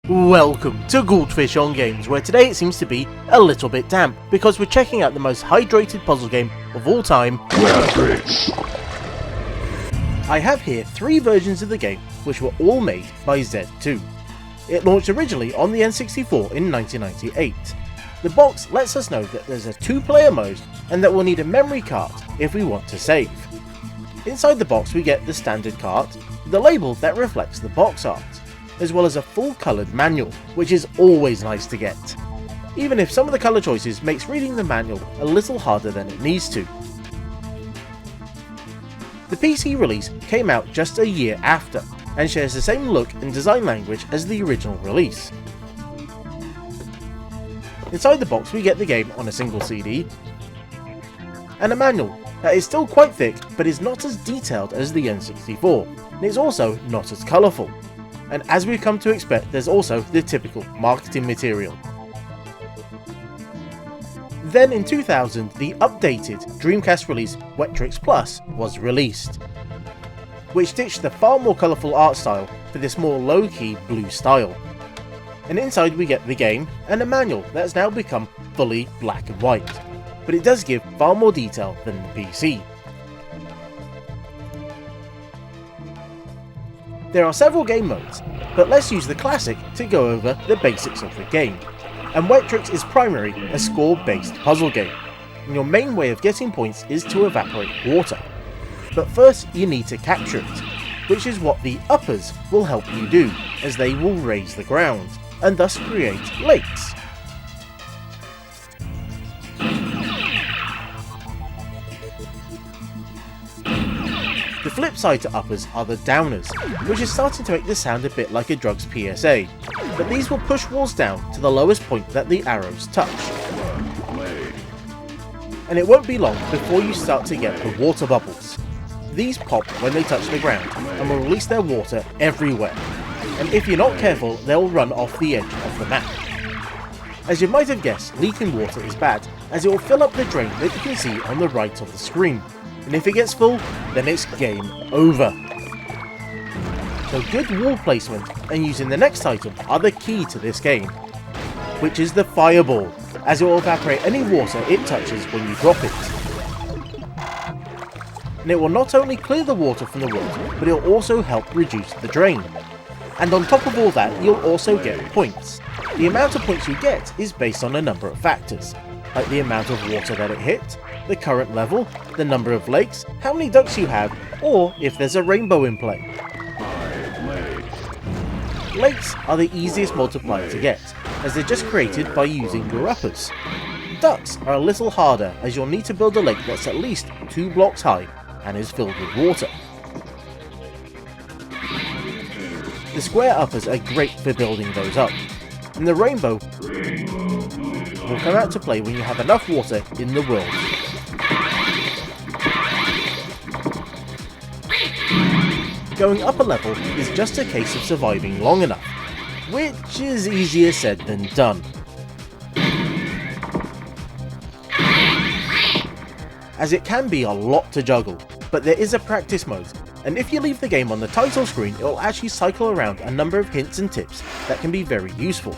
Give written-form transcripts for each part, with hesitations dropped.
Welcome to GouldFish on Games, where today it seems to be a little bit damp, because we're checking out the most hydrated puzzle game of all time, Wetrix. I have here 3 versions of the game, which were all made by Z2. It launched originally on the N64 in 1998. The box lets us know that there's a 2-player mode, and that we'll need a memory card if we want to save. Inside the box we get the standard card, the label that reflects the box art, as well as a full coloured manual, which is always nice to get, even if some of the colour choices makes reading the manual a little harder than it needs to. The PC release came out just a year after, and shares the same look and design language as the original release. Inside the box we get the game on a single CD, and a manual that is still quite thick but is not as detailed as the N64, and is also not as colourful. And as we've come to expect, there's also the typical marketing material. Then in 2000, the updated Dreamcast release Wetrix Plus was released, which ditched the far more colourful art style for this more low-key blue style. And inside we get the game and a manual that's now become fully black and white, but it does give far more detail than the PC. There are several game modes, but let's use the classic to go over the basics of the game. And Wetrix is primarily a score-based puzzle game, and your main way of getting points is to evaporate water. But first you need to capture it, which is what the uppers will help you do, as they will raise the ground, and thus create lakes. The flip side to uppers are the downers, which is starting to make this sound a bit like a drug's PSA, but these will push walls down to the lowest point that the arrows touch. And it won't be long before you start to get the water bubbles. These pop when they touch the ground and will release their water everywhere, and if you're not careful they'll run off the edge of the map. As you might have guessed, leaking water is bad, as it will fill up the drain that you can see on the right of the screen. And if it gets full, then it's game over. So good wall placement and using the next item are the key to this game, which is the fireball, as it will evaporate any water it touches when you drop it. And it will not only clear the water from the world, but it will also help reduce the drain. And on top of all that, you'll also get points. The amount of points you get is based on a number of factors, like the amount of water that it hit, the current level, the number of lakes, how many ducks you have, or if there's a rainbow in play. Lakes are the easiest multiplier to get, as they're just created by using your uppers. Ducks are a little harder, as you'll need to build a lake that's at least 2 blocks high and is filled with water. The square uppers are great for building those up, and the rainbow will come out to play when you have enough water in the world. Going up a level is just a case of surviving long enough, which is easier said than done. As it can be a lot to juggle, but there is a practice mode, and if you leave the game on the title screen it will actually cycle around a number of hints and tips that can be very useful.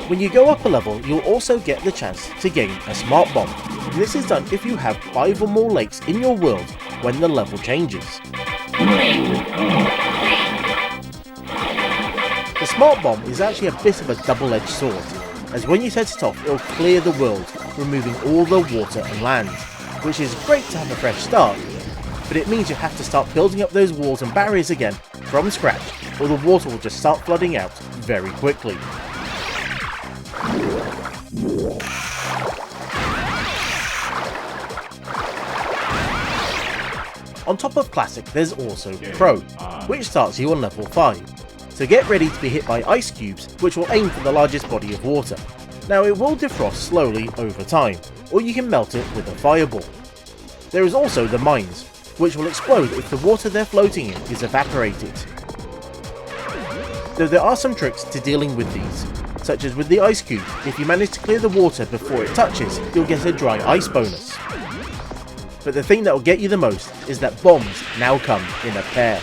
When you go up a level, you'll also get the chance to gain a smart bomb. This is done if you have 5 or more lakes in your world when the level changes. The smart bomb is actually a bit of a double-edged sword, as when you set it off it'll clear the world, removing all the water and land, which is great to have a fresh start, but it means you have to start building up those walls and barriers again from scratch, or the water will just start flooding out very quickly. On top of Classic there's also Pro, which starts you on level 5, so get ready to be hit by ice cubes which will aim for the largest body of water. Now it will defrost slowly over time, or you can melt it with a fireball. There is also the mines, which will explode if the water they're floating in is evaporated. Though there are some tricks to dealing with these, such as with the ice cube, if you manage to clear the water before it touches, you'll get a dry ice bonus. But the thing that will get you the most is that bombs now come in a pair.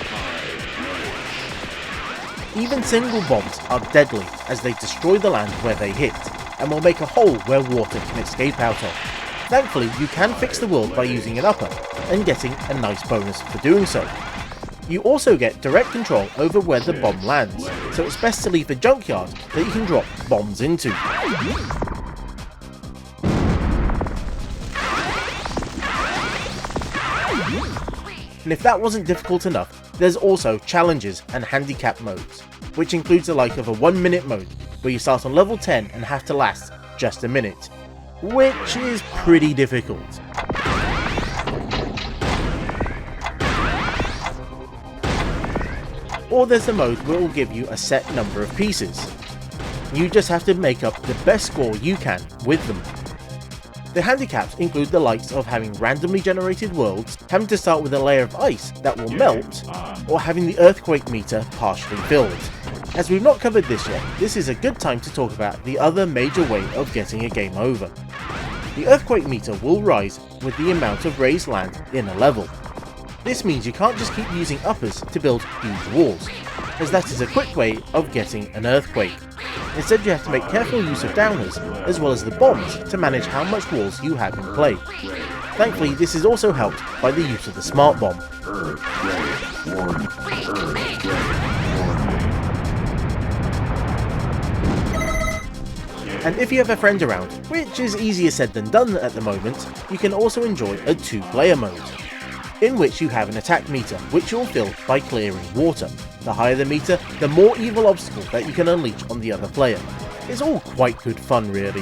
Even single bombs are deadly as they destroy the land where they hit, and will make a hole where water can escape out of. Thankfully, you can fix the world by using an upper, and getting a nice bonus for doing so. You also get direct control over where the bomb lands, so it's best to leave a junkyard that you can drop bombs into. And if that wasn't difficult enough, there's also challenges and handicap modes, which includes the like of a 1 minute mode, where you start on level 10 and have to last just a minute, which is pretty difficult. Or there's the mode where it will give you a set number of pieces. You just have to make up the best score you can with them. The handicaps include the likes of having randomly generated worlds, having to start with a layer of ice that will melt, or having the earthquake meter partially filled. As we've not covered this yet, this is a good time to talk about the other major way of getting a game over. The earthquake meter will rise with the amount of raised land in a level. This means you can't just keep using uppers to build huge walls, as that is a quick way of getting an earthquake. Instead, you have to make careful use of downers, as well as the bombs, to manage how much walls you have in play. Thankfully, this is also helped by the use of the smart bomb. And if you have a friend around, which is easier said than done at the moment, you can also enjoy a 2-player mode, in which you have an attack meter, which you'll fill by clearing water. The higher the meter, the more evil obstacle that you can unleash on the other player. It's all quite good fun, really.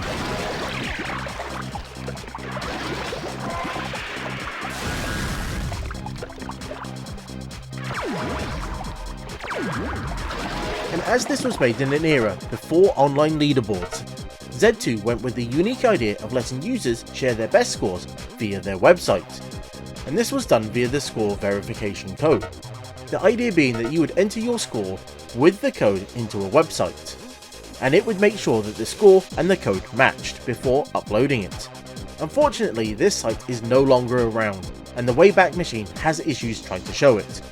And as this was made in an era before online leaderboards, Z2 went with the unique idea of letting users share their best scores via their website. And this was done via the score verification code. The idea being that you would enter your score with the code into a website, and it would make sure that the score and the code matched before uploading it. Unfortunately, this site is no longer around, and the Wayback Machine has issues trying to show it.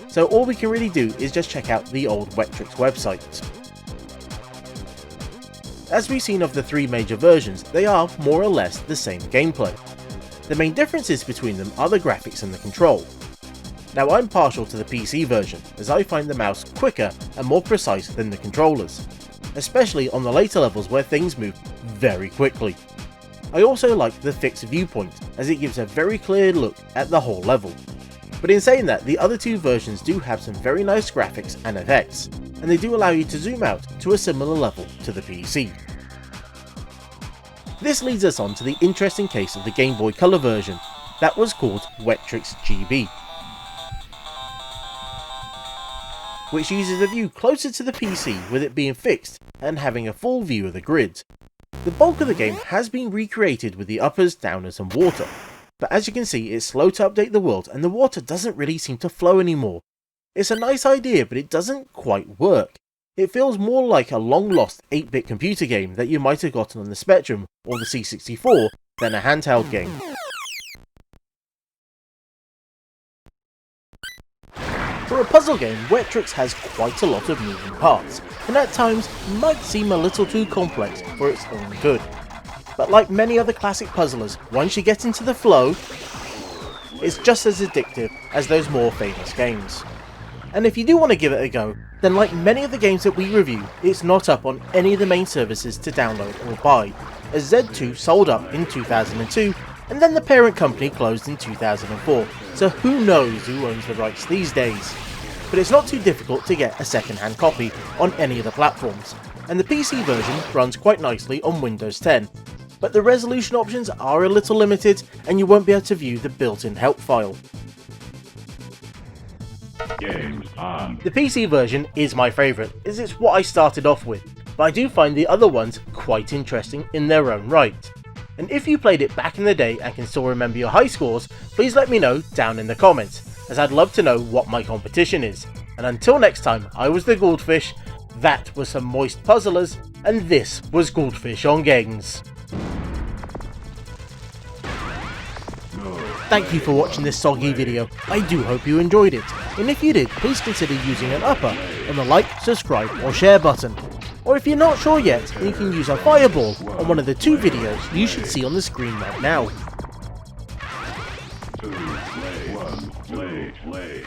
So all we can really do is just check out the old Wetrix website. As we've seen of the 3 major versions, they are more or less the same gameplay. The main differences between them are the graphics and the control. Now, I'm partial to the PC version, as I find the mouse quicker and more precise than the controllers, especially on the later levels where things move very quickly. I also like the fixed viewpoint, as it gives a very clear look at the whole level. But in saying that, the other 2 versions do have some very nice graphics and effects, and they do allow you to zoom out to a similar level to the PC. This leads us on to the interesting case of the Gameboy Color version, that was called Wetrix GB, which uses a view closer to the PC with it being fixed and having a full view of the grid. The bulk of the game has been recreated with the uppers, downers and water, but as you can see, it's slow to update the world and the water doesn't really seem to flow anymore. It's a nice idea, but it doesn't quite work. It feels more like a long-lost 8-bit computer game that you might have gotten on the Spectrum or the C64 than a handheld game. For a puzzle game, Wetrix has quite a lot of moving parts, and at times might seem a little too complex for its own good. But like many other classic puzzlers, once you get into the flow, it's just as addictive as those more famous games. And if you do want to give it a go, then like many of the games that we review, it's not up on any of the main services to download or buy, as Z2 sold up in 2002, and then the parent company closed in 2004, so who knows who owns the rights these days. But it's not too difficult to get a second-hand copy on any of the platforms, and the PC version runs quite nicely on Windows 10, but the resolution options are a little limited and you won't be able to view the built-in help file. Games on. The PC version is my favourite, as it's what I started off with, but I do find the other ones quite interesting in their own right. And if you played it back in the day and can still remember your high scores, please let me know down in the comments, as I'd love to know what my competition is. And until next time, I was the GouldFish, that was some moist puzzlers, and this was GouldFish on Games. Go. Thank you for watching this soggy video. I do hope you enjoyed it, and if you did, please consider using an upper on the like, subscribe or share button. Or if you're not sure yet, then you can use a fireball on one of the 2 videos you should see on the screen right now. 2, play, 1, play.